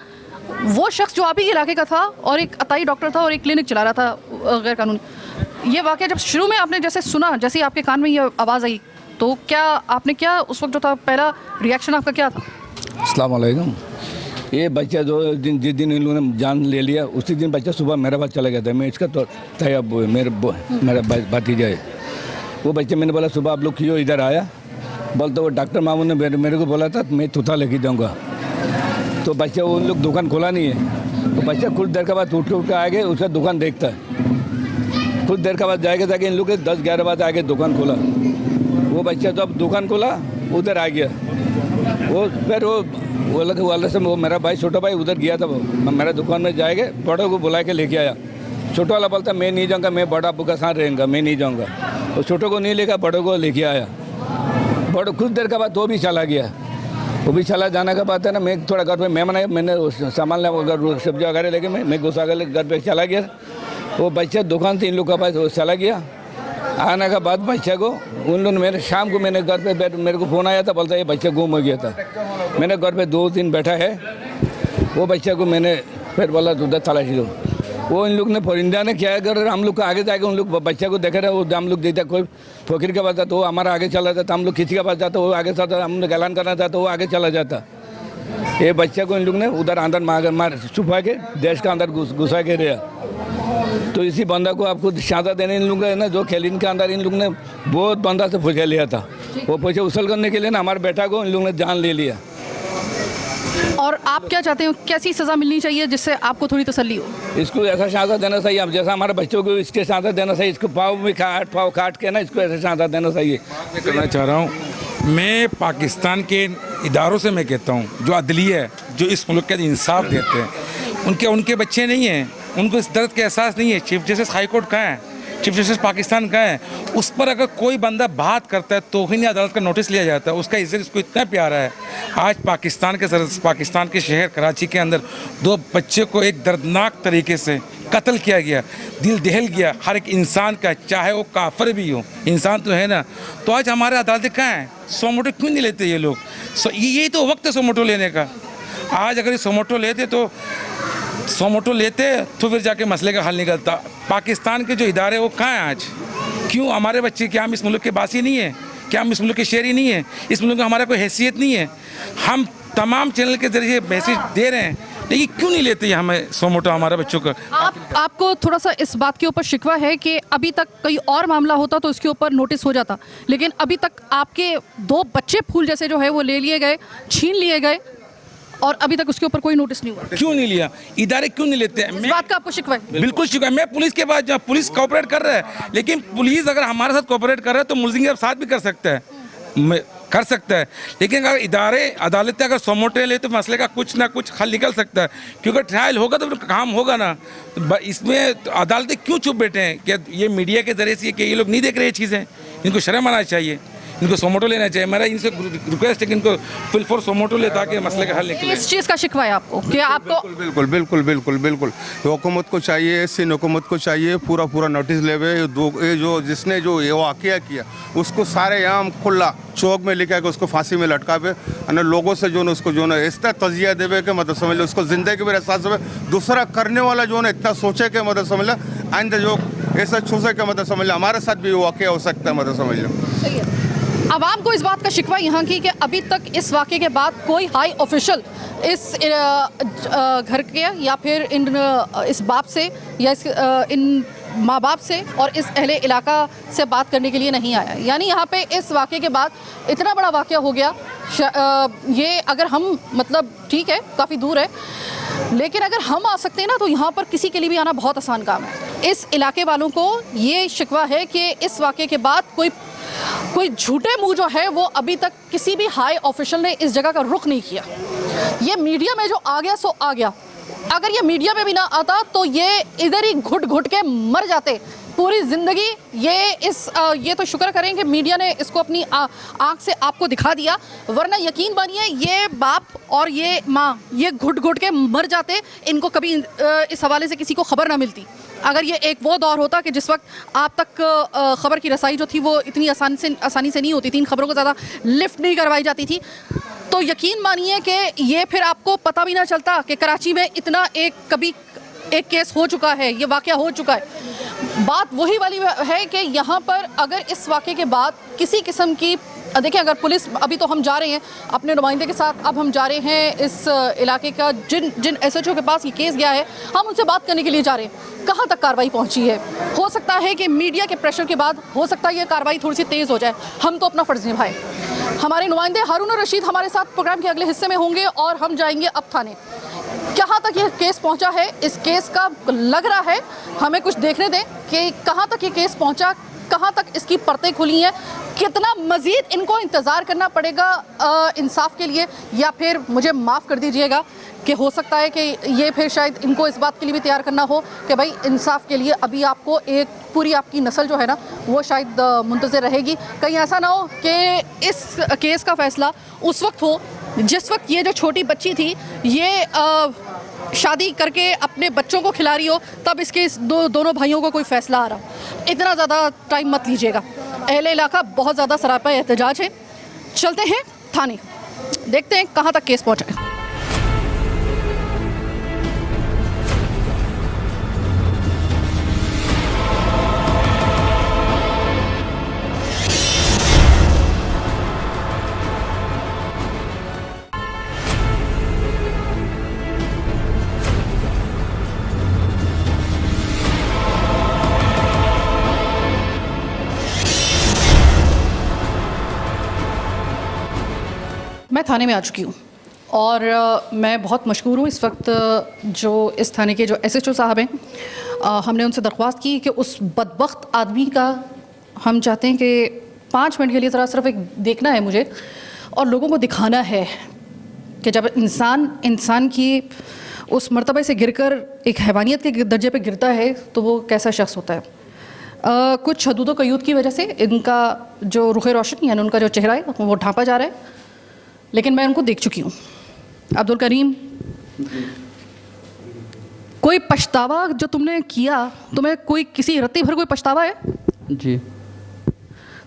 वो शख्स जो आप ही के इलाके का था और एक अताई डॉक्टर था और एक क्लिनिक चला रहा था गैर कानूनी, ये वाक़या जब शुरू में आपने जैसे सुना, जैसे आपके कान में ये आवाज़ आई, तो क्या आपने क्या उस वक्त जो था पहला रिएक्शन आपका क्या था? अस्सलाम वालेकुम। ये बच्चा जो जिस दिन इन लोगों ने जान ले लिया उसी दिन बच्चा सुबह मेरे पास चला गया था। मैं इसका तो तैयाब मेरा भतीजा है। वो बच्चे मैंने बोला सुबह आप लोग क्यों इधर आया, बोलते वो डॉक्टर मामू ने मेरे को बोला था मैं थूथा लेके जाऊँगा। तो बच्चा वो उन लोग दुकान खोला नहीं है, तो बच्चा कुछ देर के बाद उठ के आगे उसका दुकान देखता है। कुछ देर के बाद जाएगा जाके इन लोग 10-11 बजे आगे दुकान खोला। वो बच्चा जब दुकान खोला उधर आ गया, वो फिर वो लगे वाले से वो मेरा भाई छोटा भाई उधर गया था, वो मेरा दुकान में जाएगा, बड़ों को बुला के लेके आया। छोटा वाला बोलता मैं नहीं जाऊँगा, मैं बड़ा अब्बू का साथ रहेंगे, मैं नहीं जाऊँगा। और छोटों को नहीं लेकर बड़ों को लेके आया। बड़ों कुछ देर के बाद वो भी चला गया। वो भी चला जाने के बाद है ना, मैं थोड़ा घर पे मैंने सामान सब्जी वगैरह लेके मैं घुसा कर घर पे चला गया। वो बच्चा दुकान से इन लोग के पास वो चला गया। आने के बाद बच्चे को उन लोगों ने शाम को मैंने घर पे मेरे को फ़ोन आया था, बोलता ये बच्चा गुम हो गया था। मैंने घर पे 2 दिन बैठा है, वो बच्चे को मैंने फिर बोला उधर तलाशी लो। वो इन लोग ने परिंदा ने क्या कर हम लोग को आगे जाके उन लोग बच्चे को देख रहे, वो हम लोग देखते कोई फकीर के पास जाता वो हमारा आगे चला जाता, हम लोग किसी के पास जाता वो आगे चलता, हम लोग ऐलान करना चाहता वो आगे चला जाता। ये बच्चे को इन लोग ने उधर अंदर मार छुपा के देश का अंदर घुसा के रहा। तो इसी बंदा को आपको सजा देने इन लोग है ना, जो खेलिन के अंदर इन लोग ने बहुत बंदा से पूछा लिया था, वो पैसे उसल करने के लिए ना हमारे बेटा को इन लोग ने जान ले लिया। और आप क्या चाहते हो, कैसी सज़ा मिलनी चाहिए जिससे आपको थोड़ी तसल्ली हो? इसको ऐसा सजा देना चाहिए, अब जैसा हमारे बच्चों को इसके सजा देना चाहिए, इसको पाँव भी पाँव काट के ना इसको ऐसा सजा देना चाहिए। मैं कहना चाह रहा हूँ, मैं पाकिस्तान के इदारों से मैं कहता हूँ, जो अदलिया है, जो इस मुल्क के इंसाफ देते हैं, उनके बच्चे नहीं हैं, उनको इस दर्द का एहसास नहीं है। चीफ जस्टिस हाई कोर्ट कहाँ है, चीफ जस्टिस पाकिस्तान कहाँ है? उस पर अगर कोई बंदा बात करता है तो ही नहीं अदालत का नोटिस लिया जाता है। उसका इज्जत इसको इतना प्यारा है। आज पाकिस्तान के शहर कराची के अंदर 2 बच्चे को एक दर्दनाक तरीके से कत्ल किया गया, दिल दहल गया हर एक इंसान का, चाहे वो काफिर भी हो, इंसान तो है ना। तो आज हमारे अदालतें कहाँ हैं? सोमोटो क्यों नहीं लेते ये लोग? यही तो वक्त है सोमोटो लेने का। आज अगर ये सोमोटो लेते तो फिर जाके मसले का हल निकलता। पाकिस्तान के जो इदारे वो कहाँ हैं आज? क्यों हमारे बच्चे, क्या हम इस मुल्क के बासी नहीं है? क्या हम इस मुल्क के शहरी नहीं है? इस मुल्क में हमारा कोई हैसियत नहीं है? हम तमाम चैनल के जरिए मैसेज दे रहे हैं, लेकिन क्यों नहीं लेते हमें सोमोटो हमारे बच्चों का? आपको थोड़ा सा इस बात के ऊपर शिकवा है कि अभी तक कोई और मामला होता तो इसके ऊपर नोटिस हो जाता, लेकिन अभी तक आपके 2 बच्चे फूल जैसे जो है वो ले लिए गए, छीन लिए गए, और अभी तक उसके ऊपर कोई नोटिस नहीं हुआ। क्यों नहीं लिया? इदारे क्यों नहीं लेते हैं? इस बात का आपको शिकवा है? बिल्कुल शिकवा है। मैं पुलिस के पास जब पुलिस कोऑपरेट कर रहा है, लेकिन पुलिस अगर हमारे साथ कोऑपरेट कर रहा है तो मुलजिम के साथ भी कर सकता है, लेकिन अगर इदारे अदालतें अगर सोमोटे ले तो मसले का कुछ ना कुछ हल निकल सकता है, क्योंकि ट्रायल होगा तो फिर काम होगा ना। इसमें अदालतें क्यों चुप बैठे हैं? क्या ये मीडिया के जरिए से कि ये लोग नहीं देख रहे ये चीज़ें? इनको शर्म आना चाहिए। इनको सोमोटो लेना चाहिए। मेरा इनसे रिक्वेस्ट है कि इनको फुल फोर्स सोमोटो ले ताकि मसले का हल निकले। इस चीज़ का शिकवा है आपको कि आपको बिल्कुल बिल्कुल बिल्कुल बिल्कुल हुकूमत को चाहिए, सिंध हुकूमत को चाहिए पूरा नोटिस लेवे। ये जो जिसने जो ये वाक़या किया उसको सारे यहाँ खुला चौक में लेके आके उसको फांसी में लटकावे और लोगों से जो उसको जो है इस तरह तजिया देवे कि मतलब समझ लो उसको ज़िंदगी में एहसास हो। दूसरा करने वाला जो है इतना सोचे कि मतलब समझ लो आइंदा जो ऐसा सोचे कि मतलब समझ लो हमारे साथ भी वाक़या हो सकता है, मतलब समझ लो। सही है। आवाम को इस बात का शिकवा यहाँ की कि अभी तक इस वाक़े के बाद कोई हाई ऑफिशियल इस घर के या फिर इस बाप से या इन माँ बाप से और इस अहले इलाका से बात करने के लिए नहीं आया। यानी यहाँ पे इस वाक़े के बाद इतना बड़ा वाक़या हो गया। ये अगर हम मतलब ठीक है काफ़ी दूर है, लेकिन अगर हम आ सकते हैं ना तो यहाँ पर किसी के लिए भी आना बहुत आसान काम है। इस इलाके वालों को ये शिकवा है कि इस वाक़े के बाद कोई झूठे मुंह जो है वो अभी तक किसी भी हाई ऑफिशियल ने इस जगह का रुख नहीं किया। ये मीडिया में जो आ गया सो आ गया। अगर ये मीडिया में भी ना आता तो ये इधर ही घुट घुट के मर जाते पूरी ज़िंदगी। ये तो शुक्र करें कि मीडिया ने इसको अपनी आँख से आपको दिखा दिया, वरना यकीन मानिए ये बाप और ये माँ ये घुट घुट के मर जाते। इनको कभी इस हवाले से किसी को ख़बर ना मिलती। अगर ये एक वो दौर होता कि जिस वक्त आप तक ख़बर की रसाई जो थी वो इतनी आसानी से नहीं होती थी, इन खबरों को ज़्यादा लिफ्ट नहीं करवाई जाती थी, तो यकीन मानिए कि ये फिर आपको पता भी ना चलता कि कराची में इतना कभी एक केस हो चुका है, ये वाक़या हो चुका है। बात वही वाली है कि यहाँ पर अगर इस वाक़े के बाद किसी किस्म की देखिए, अगर अभी तो हम जा रहे हैं अपने नुमाइंदे के साथ, अब हम जा रहे हैं इस इलाके का जिन SHO के पास ये केस गया है, हम उनसे बात करने के लिए जा रहे हैं कहाँ तक कार्रवाई पहुँची है। हो सकता है कि मीडिया के प्रेशर के बाद हो सकता है ये कार्रवाई थोड़ी सी तेज़ हो जाए। हम तो अपना फ़र्ज़ निभाएं। हमारे नुमाइंदे हारून और रशीद हमारे साथ प्रोग्राम के अगले हिस्से में होंगे और हम जाएंगे अब थाने। कहाँ तक ये केस पहुँचा है, इस केस का लग रहा है हमें कुछ देखने दें कि कहाँ तक ये केस पहुँचा, कहाँ तक इसकी परतें खुली हैं, कितना मज़ीद इनको इंतज़ार करना पड़ेगा इंसाफ के लिए, या फिर मुझे माफ़ कर दीजिएगा कि हो सकता है कि ये फिर शायद इनको इस बात के लिए भी तैयार करना हो कि भाई इंसाफ के लिए अभी आपको एक पूरी आपकी नस्ल जो है ना वो शायद मुंतज़िर रहेगी। कहीं ऐसा ना हो कि इस केस का फ़ैसला उस वक्त हो जिस वक्त ये जो छोटी बच्ची थी ये शादी करके अपने बच्चों को खिला रही हो, तब इसके दोनों भाइयों को कोई फ़ैसला आ रहा हो। इतना ज़्यादा टाइम मत लीजिएगा। अहले इलाका बहुत ज़्यादा सरापा एहतजाज है। चलते हैं थाने, देखते हैं कहाँ तक केस पहुँचा है। मैं थाने में आ चुकी हूँ और मैं बहुत मशहूर हूँ इस वक्त। जो इस थाने के जो SHO साहब हैं, हमने उनसे दरख्वास्त की कि उस बदबख्त आदमी का हम चाहते हैं कि 5 मिनट के लिए ज़रा सिर्फ एक देखना है मुझे और लोगों को दिखाना है कि जब इंसान की उस मर्तबे से गिरकर एक हैवानियत के दर्जे पे गिरता है तो वो कैसा शख्स होता है। कुछ हदूद व क़यूद की वजह से इनका जो रुख़ रोशनी यानी उनका जो चेहरा है वो ढांपा जा रहा है, लेकिन मैं उनको देख चुकी हूँ। अब्दुल करीम, कोई पछतावा जो तुमने किया, तुम्हें कोई किसी रत्ती भर कोई पछतावा है? जी।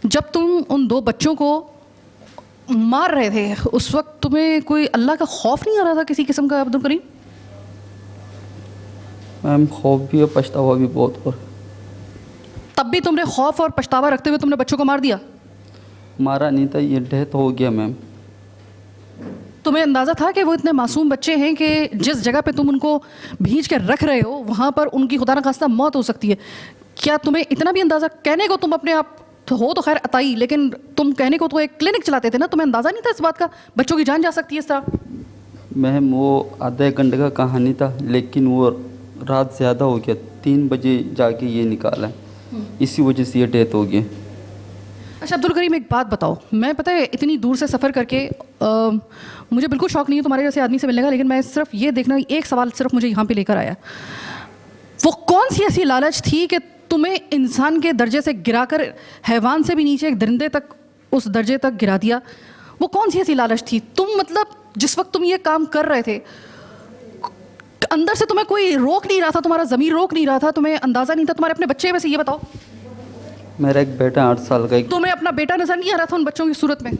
जब तुम उन 2 बच्चों को मार रहे थे उस वक्त तुम्हें कोई अल्लाह का खौफ नहीं आ रहा था किसी किस्म का अब्दुल करीम? मैम खौफ भी और पछतावा भी बहुत। और तब भी तुमने खौफ और पछतावा रखते हुए तुमने बच्चों को मार दिया? मारा नहीं था, ये डेथ हो गया मैम। तुम्हें अंदाज़ा था कि वो इतने मासूम बच्चे हैं कि जिस जगह पे तुम उनको भींच के रख रहे हो वहाँ पर उनकी खुदा न खास्ता मौत हो सकती है? क्या तुम्हें इतना भी अंदाज़ा, कहने को तुम अपने आप हो तो खैर अताई, लेकिन तुम कहने को तो एक क्लिनिक चलाते थे ना, तुम्हें अंदाज़ा नहीं था इस बात का बच्चों की जान जा सकती है इस तरह? मैम वो आधा 1 घंटे का कहानी था, लेकिन वो रात ज़्यादा हो गया, 3 बजे जाके ये निकाला, इसी वजह से ये डेथ हो गई। अच्छा अब्दुल करीम, एक बात बताओ, मैं पता है इतनी दूर से सफ़र करके मुझे बिल्कुल शौक़ नहीं है तुम्हारे जैसे आदमी से मिलने का, लेकिन मैं सिर्फ ये देखना, एक सवाल सिर्फ मुझे यहाँ पे लेकर आया, वो कौन सी ऐसी लालच थी कि तुम्हें इंसान के दर्जे से गिराकर हैवान से भी नीचे एक दरिंदे तक उस दर्जे तक गिरा दिया, वो कौन सी ऐसी लालच थी? तुम मतलब जिस वक्त तुम ये काम कर रहे थे, अंदर से तुम्हें कोई रोक नहीं रहा था, तुम्हारा ज़मीर रोक नहीं रहा था, तुम्हें अंदाज़ा नहीं था? तुम्हारे अपने बच्चे में से ये बताओ। मेरा एक बेटा 8 साल का। तुम्हें अपना बेटा नज़र नहीं आ रहा था उन बच्चों की सूरत में?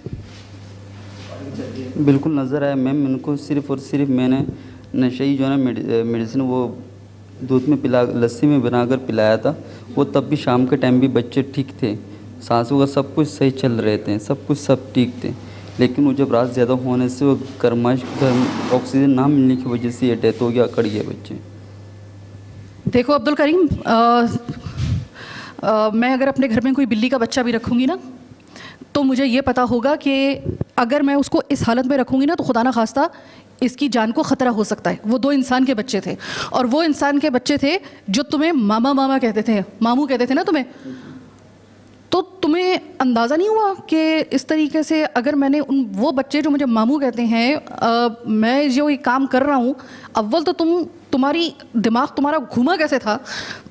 बिल्कुल नज़र आया मैम, उनको सिर्फ़ और सिर्फ मैंने नशे जो है ना मेडिसिन वो दूध में पिला, लस्सी में बनाकर पिलाया था। वो तब भी शाम के टाइम भी बच्चे ठीक थे, सांसों का सब कुछ सही चल रहे थे, सब ठीक थे। लेकिन वो जब रात ज़्यादा होने से वो गर्म ऑक्सीजन ना मिलने की वजह से ये डेथ हो गया, अकड़ गए बच्चे। देखो अब्दुल करीम, मैं अगर अपने घर में कोई बिल्ली का बच्चा भी रखूँगी ना, तो मुझे ये पता होगा कि अगर मैं उसको इस हालत में रखूँगी ना, तो खुदा ना खास्ता इसकी जान को ख़तरा हो सकता है। वो 2 इंसान के बच्चे थे, और वो इंसान के बच्चे थे जो तुम्हें मामा मामा कहते थे, मामू कहते थे ना तुम्हें। तो तुम्हें अंदाज़ा नहीं हुआ कि इस तरीके से अगर मैंने वो बच्चे जो मुझे मामू कहते हैं, मैं जो ये काम कर रहा हूँ, अव्वल तो तुम्हारी दिमाग तुम्हारा घूमा कैसे था?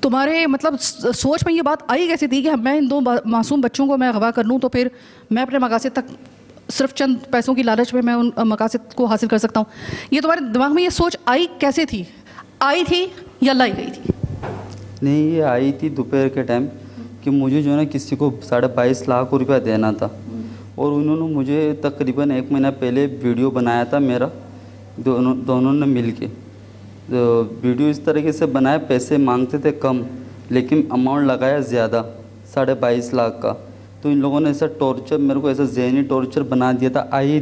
तुम्हारे मतलब सोच में ये बात आई कैसे थी कि मैं इन 2 मासूम बच्चों को मैं अगवा कर लूँ, तो फिर मैं अपने मकासद तक सिर्फ चंद पैसों की लालच में मैं उन मकासद को हासिल कर सकता हूँ? ये तुम्हारे दिमाग में ये सोच आई कैसे थी? आई थी या लाई गई थी? नहीं, ये आई थी दोपहर के टाइम कि मुझे जो है ना किसी को 22.5 लाख रुपया देना था, और उन्होंने मुझे तकरीबन 1 महीना पहले वीडियो बनाया था मेरा, दोनों ने मिल के। तो वीडियो इस तरीके से बनाया, पैसे मांगते थे कम लेकिन अमाउंट लगाया ज़्यादा, 22.5 लाख का। तो इन लोगों ने ऐसा टॉर्चर, मेरे को ऐसा जहनी टॉर्चर बना दिया था। आए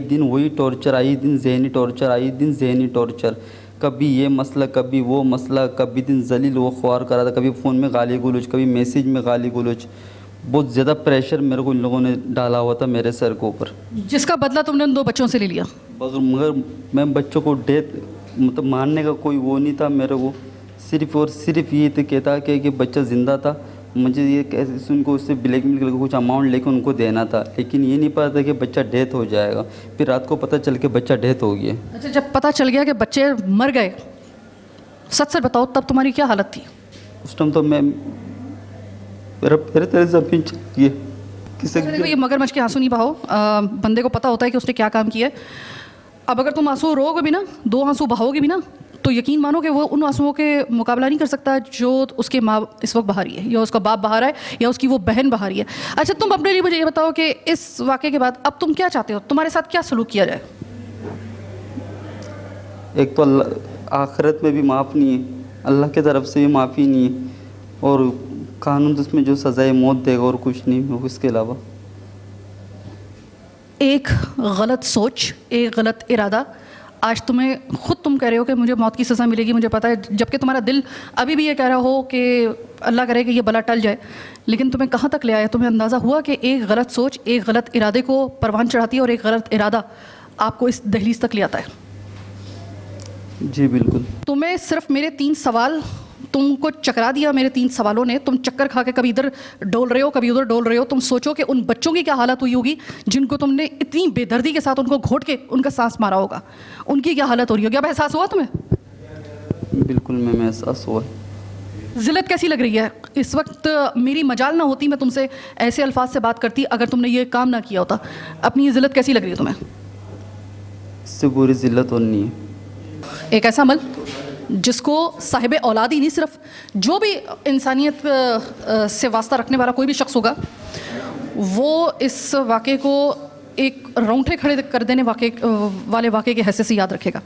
दिन वही टॉर्चर, आए दिन जहनी टॉर्चर, आए दिन जहनी टॉर्चर। कभी ये मसला, कभी वो मसला, कभी दिन जलील वो ख्वार करा था, कभी फ़ोन में गाली गलोच, कभी मैसेज में गाली गलोच। बहुत ज़्यादा प्रेशर मेरे को इन लोगों ने डाला हुआ था मेरे सर के ऊपर, जिसका बदला तुमने उन 2 बच्चों से ले लिया। मगर मैं बच्चों को डेथ मतलब मारने का कोई वो नहीं था मेरे को, सिर्फ़ और सिर्फ ये तो कहता कि बच्चा ज़िंदा था, मुझे ये कैसे उनको उससे ब्लैकमेल करके कुछ अमाउंट लेकर उनको देना था। लेकिन ये नहीं पता था कि बच्चा डेथ हो जाएगा। फिर रात को पता चल के बच्चा डेथ हो गया। अच्छा, जब पता चल गया कि बच्चे मर गए, सच बताओ तब तुम्हारी क्या हालत थी? उस टाइम तो मैं मेरे तरह ज़मीन चाहिए किसी ये मगरमच्छ के आंसू नहीं बहाओ। बंदे को पता होता है कि उसने क्या काम किया है। अब अगर तुम आंसू रोगे भी ना, 2 आंसू बहाओगे भी ना, तो यकीन मानो कि वो उन आंसुओं के मुकाबला नहीं कर सकता जो उसके माँ इस वक्त बहा रही है, या उसका बाप बहा रहा है, या उसकी वो बहन बहा रही है। अच्छा, तुम अपने लिए मुझे ये बताओ कि इस वाक़े के बाद अब तुम क्या चाहते हो? तुम्हारे साथ क्या सलूक किया जाए? एक तो आखिरत में भी माफ़ नहीं है, अल्लाह की तरफ से भी माफ़ी नहीं है, और कानून तो उसमें जो सज़ाए मौत देगा और कुछ नहीं हो इसके अलावा। एक गलत सोच, एक गलत इरादा, आज तुम्हें खुद तुम कह रहे हो कि मुझे मौत की सज़ा मिलेगी, मुझे पता है, जबकि तुम्हारा दिल अभी भी ये कह रहा हो कि अल्लाह करे कि ये बला टल जाए। लेकिन तुम्हें कहाँ तक ले आया? तुम्हें अंदाज़ा हुआ कि एक गलत सोच एक गलत इरादे को परवान चढ़ाती है, और एक गलत इरादा आपको इस दहलीज तक ले आता है। जी बिल्कुल। तुम्हें सिर्फ मेरे 3 सवाल, तुमको चकरा दिया मेरे 3 सवालों ने। तुम चक्कर खा के कभी इधर डोल रहे हो, कभी उधर डोल रहे हो। तुम सोचो कि उन बच्चों की क्या हालत हुई होगी जिनको तुमने इतनी बेदर्दी के साथ उनको घोट के उनका सांस मारा होगा, उनकी क्या हालत हो रही होगी। अब एहसास हुआ तुम्हें? बिल्कुल मैम, एहसास हुआ। ज़िल्लत कैसी लग रही है इस वक्त? मेरी मजाल ना होती मैं तुमसे ऐसे अल्फाज से बात करती अगर तुमने ये काम ना किया होता। अपनी ये ज़िल्लत कैसी लग रही है तुम्हें? इससे बुरी ज़िल्लत और नहीं है। एक ऐसा अमल जिसको साहिब औलाद ही नहीं, सिर्फ जो भी इंसानियत से वास्ता रखने वाला कोई भी शख्स होगा, वो इस वाक़े को एक रोंगटे खड़े कर देने वाले वाक़े के हैसियत से याद रखेगा।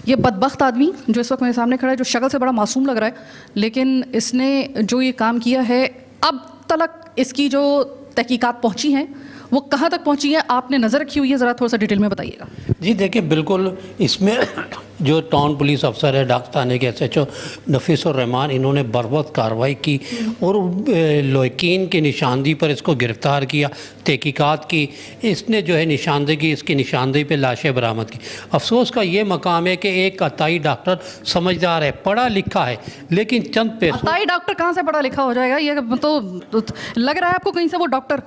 ये बदबख्त आदमी जो इस वक्त मेरे सामने खड़ा है, जो शक्ल से बड़ा मासूम लग रहा है, लेकिन इसने जो ये काम किया है, अब तक इसकी जो तहकीकात पहुँची हैं वो कहाँ तक पहुँची है, आपने नज़र रखी हुई है, ज़रा थोड़ा सा डिटेल में बताइएगा। जी देखिए, बिल्कुल इसमें जो टाउन पुलिस अफसर है, डाक थाने के SHO नफीसुर रहमान, इन्होंने बरवक्त कार्रवाई की और लोकीन की निशानदेही पर इसको गिरफ़्तार किया, तहकीकात की। इसने जो है निशानदेही, इसकी निशानदेही पे लाशें बरामद की। अफसोस का ये मकाम है कि एक अताई डॉक्टर समझदार है, पढ़ा लिखा है, लेकिन चंद पैसों। अताई डॉक्टर कहाँ से पढ़ा लिखा हो जाएगा? ये तो लग रहा है आपको कहीं से वो डॉक्टर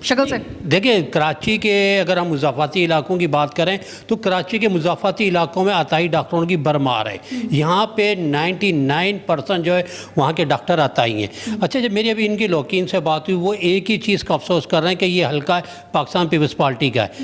शक्ल से? देखिए, कराची के अगर हम मुज़ाफ़ाती इलाकों की बात करें तो कराची के मुज़ाफ़ाती इलाकों में अताई डॉक्टरों की भरमार है। यहाँ पे 99% जो है वहाँ के डॉक्टर अताई हैं। अच्छा, जब मेरी अभी इनकी लौकीन से बात हुई, वो एक ही चीज़ का अफसोस कर रहे हैं कि ये हल्का पाकिस्तान पीपल्स पार्टी का है।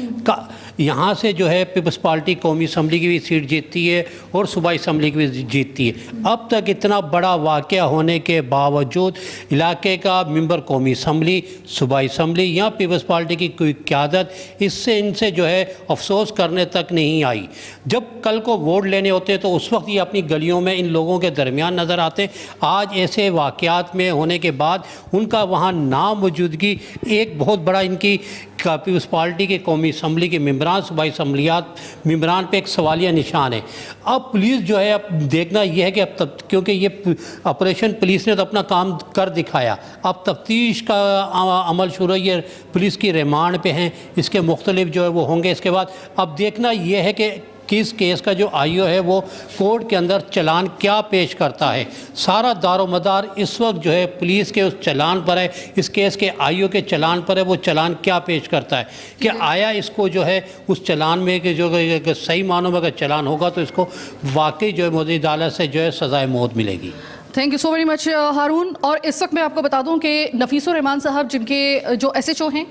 यहाँ से जो है पीपल्स पार्टी कौमी असम्बली की भी सीट जीतती है और सूबाई असम्बली की भी जीतती है। अब तक इतना बड़ा वाक़या होने के बावजूद इलाके का मेंबर कौमी असम्बली, सूबाई असम्बली या पीपल्स पार्टी की कोई क़यादत इससे इनसे जो है अफसोस करने तक नहीं आई। जब कल को वोट लेने होते हैं तो उस वक्त ये अपनी गलियों में इन लोगों के दरमियान नज़र आते। आज ऐसे वाक़यात में होने के बाद उनका वहाँ नामौजूदगी एक बहुत बड़ा इनकी पीपल्स पार्टी के कौमी असम्बली के मेंबरान, सूबाई असम्बलियात मेंबरान पे एक सवालिया निशान है। अब पुलिस जो है, अब देखना यह है कि अब तक, क्योंकि ये ऑपरेशन पुलिस ने तो अपना काम कर दिखाया, अब तफ्तीश का अमल शुरू, ये पुलिस की रिमांड पे हैं, इसके मुख्तलिफ जो है वो होंगे। इसके बाद अब देखना यह है कि किस केस का जो आईओ है वो कोर्ट के अंदर चलान क्या पेश करता है। सारा दारोमदार इस वक्त जो है पुलिस के उस चलान पर है, इस केस के आईओ के चलान पर है, वो चलान क्या पेश करता है कि आया इसको जो है उस चलान में कि जो सही मानों में अगर चलान होगा तो इसको वाकई जो है मोदी अदालत से जो है सज़ाए मौत मिलेगी। Thank you so very much Haroon. और इस वक्त मैं आपको बता दूं कि नफीसुर रहमान साहब जिनके जो एसएचओ हैं,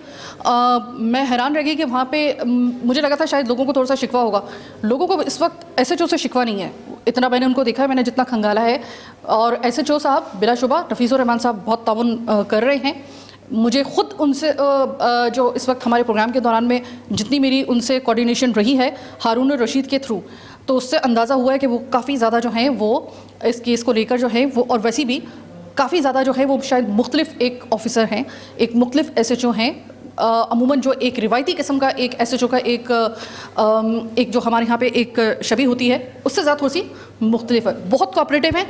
मैं हैरान रह गई कि वहाँ पे मुझे लगा था शायद लोगों को थोड़ा सा शिकवा होगा। लोगों को इस वक्त एसएचओ से शिकवा नहीं है, इतना मैंने उनको देखा है, मैंने जितना खंगाला है। और एसएचओ साहब बिलाशुबा नफीसुर रहमान साहब बहुत ताउन कर रहे हैं। मुझे ख़ुद उनसे जो इस वक्त हमारे प्रोग्राम के दौरान में जितनी मेरी उनसे कोऑर्डिनेशन रही है हारून रशीद के थ्रू, तो उससे अंदाज़ा हुआ है कि वो काफ़ी ज़्यादा जो हैं वो इस केस को लेकर जो है वो, और वैसे भी काफ़ी ज़्यादा जो है वो शायद मुख्तलिफ एक ऑफ़िसर हैं, एक मुख्तलिफ एसएचओ हैं। अमूमन जो एक रिवायती किस्म का एक एसएचओ का एक जो हमारे यहाँ पे एक शबी होती है उससे ज़्यादा थोड़ी सी मुख्तलिफ है, बहुत कोऑपरेटिव है।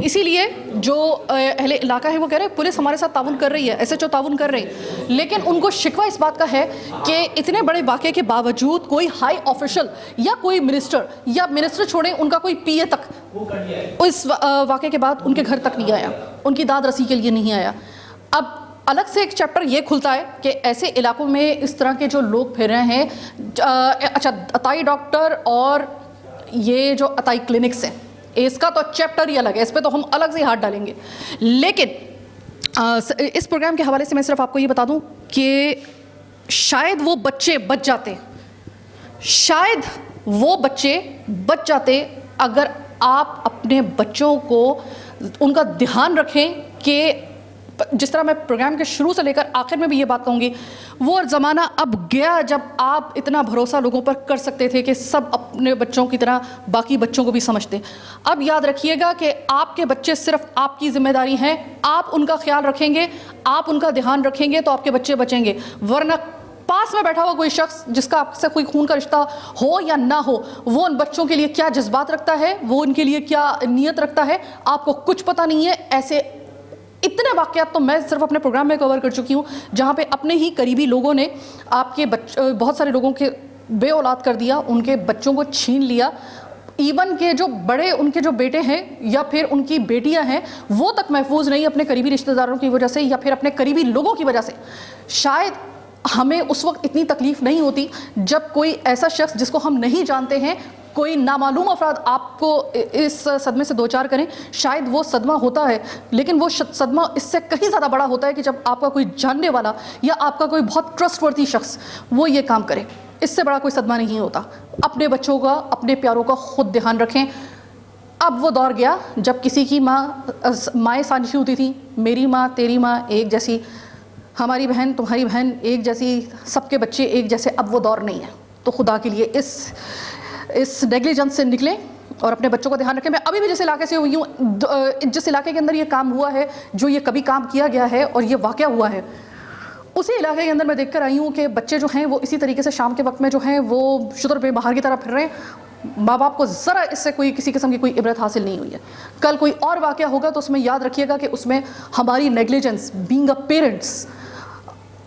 इसीलिए जो अहले इलाका है वो कह रहे हैं पुलिस हमारे साथ ताउन कर रही है, एसएचओ ताउन कर रहे हैं, लेकिन उनको शिकवा इस बात का है कि इतने बड़े वाक़े के बावजूद कोई हाई ऑफिशियल या कोई मिनिस्टर छोड़ें उनका कोई पीए तक इस वाक़े के बाद उनके घर तक नहीं आया, उनकी दाद रसी के लिए नहीं आया। अब अलग से एक चैप्टर ये खुलता है कि ऐसे इलाकों में इस तरह के जो लोग फिर रहे हैं, अच्छा अताई डॉक्टर और ये जो अताई क्लिनिक्स हैं, इसका तो चैप्टर ही अलग है, इस पर तो हम अलग से हाथ डालेंगे। लेकिन इस प्रोग्राम के हवाले से मैं सिर्फ आपको ये बता दूं कि शायद वो बच्चे बच जाते, शायद वो बच्चे बच जाते अगर आप अपने बच्चों को उनका ध्यान रखें कि जिस तरह मैं प्रोग्राम के शुरू से लेकर आखिर में भी ये बात कहूँगी, वो ज़माना अब गया जब आप इतना भरोसा लोगों पर कर सकते थे कि सब अपने बच्चों की तरह बाकी बच्चों को भी समझते। अब याद रखिएगा कि आपके बच्चे सिर्फ आपकी जिम्मेदारी हैं, आप उनका ख्याल रखेंगे, आप उनका ध्यान रखेंगे तो आपके बच्चे बचेंगे। वरना पास में बैठा हुआ कोई शख्स जिसका आपसे कोई खून का रिश्ता हो या ना हो, वो उन बच्चों के लिए क्या जज्बात रखता है, वो उनके लिए क्या नीयत रखता है, आपको कुछ पता नहीं है। ऐसे इतने वाक़यात तो मैं सिर्फ अपने प्रोग्राम में कवर कर चुकी हूँ जहाँ पे अपने ही करीबी लोगों ने आपके बहुत सारे लोगों के बे औलाद कर दिया, उनके बच्चों को छीन लिया। इवन के जो बड़े उनके जो बेटे हैं या फिर उनकी बेटियां हैं वो तक महफूज नहीं अपने करीबी रिश्तेदारों की वजह से या फिर अपने करीबी लोगों की वजह से। शायद हमें उस वक्त इतनी तकलीफ़ नहीं होती जब कोई ऐसा शख्स जिसको हम नहीं जानते हैं, कोई नामालूम अफराद आपको इस सदमे से दो चार करें, शायद वो सदमा होता है, लेकिन वो सदमा इससे कहीं ज़्यादा बड़ा होता है कि जब आपका कोई जानने वाला या आपका कोई बहुत ट्रस्टवर्दी शख्स वो ये काम करे। इससे बड़ा कोई सदमा नहीं होता। अपने बच्चों का, अपने प्यारों का खुद ध्यान रखें। अब वो दौर गया जब किसी की माएँ साजिश होती थी, मेरी माँ तेरी माँ एक जैसी, हमारी बहन तुम्हारी बहन एक जैसी, सबके बच्चे एक जैसे। अब वो दौर नहीं है। तो खुदा के लिए इस नेग्लिजेंस से निकलें और अपने बच्चों का ध्यान रखें। मैं अभी भी जिस इलाके से हुई हूँ, जिस इलाके के अंदर ये काम हुआ है, जो ये कभी काम किया गया है और ये वाक़या हुआ है, उसी इलाके के अंदर मैं देखकर आई हूँ कि बच्चे जो हैं वो इसी तरीके से शाम के वक्त में जो हैं वो शुतर पे बाहर की तरफ फिर रहे हैं। माँ बाप को ज़रा इससे कोई किसी किस्म की कोई इबरत हासिल नहीं हुई है। कल कोई और वाक़या होगा तो उसमें याद रखिएगा कि उसमें हमारी नेग्लिजेंस बीइंग अ पेरेंट्स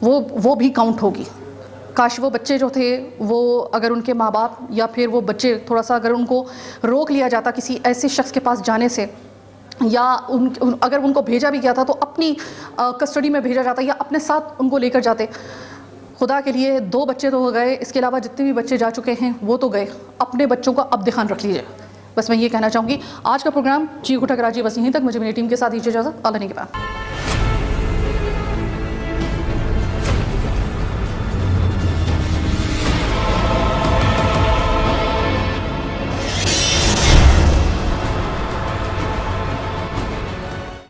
वो भी काउंट होगी। काश वो बच्चे जो थे वो अगर उनके माँ बाप या फिर वो बच्चे थोड़ा सा अगर उनको रोक लिया जाता किसी ऐसे शख्स के पास जाने से, या अगर उनको भेजा भी गया था तो अपनी कस्टडी में भेजा जाता या अपने साथ उनको लेकर जाते, खुदा के लिए 2 बच्चे तो हो गए, इसके अलावा जितने भी बच्चे जा चुके हैं वो तो गए, अपने बच्चों का अब ध्यान रख लीजिए। बस मैं ये कहना चाहूँगी। आज का प्रोग्राम चीख उठा कराची बस यहीं तक। मुझे मेरी टीम के साथ दीजिए इजाज़त। अल्लाह ने के बाद।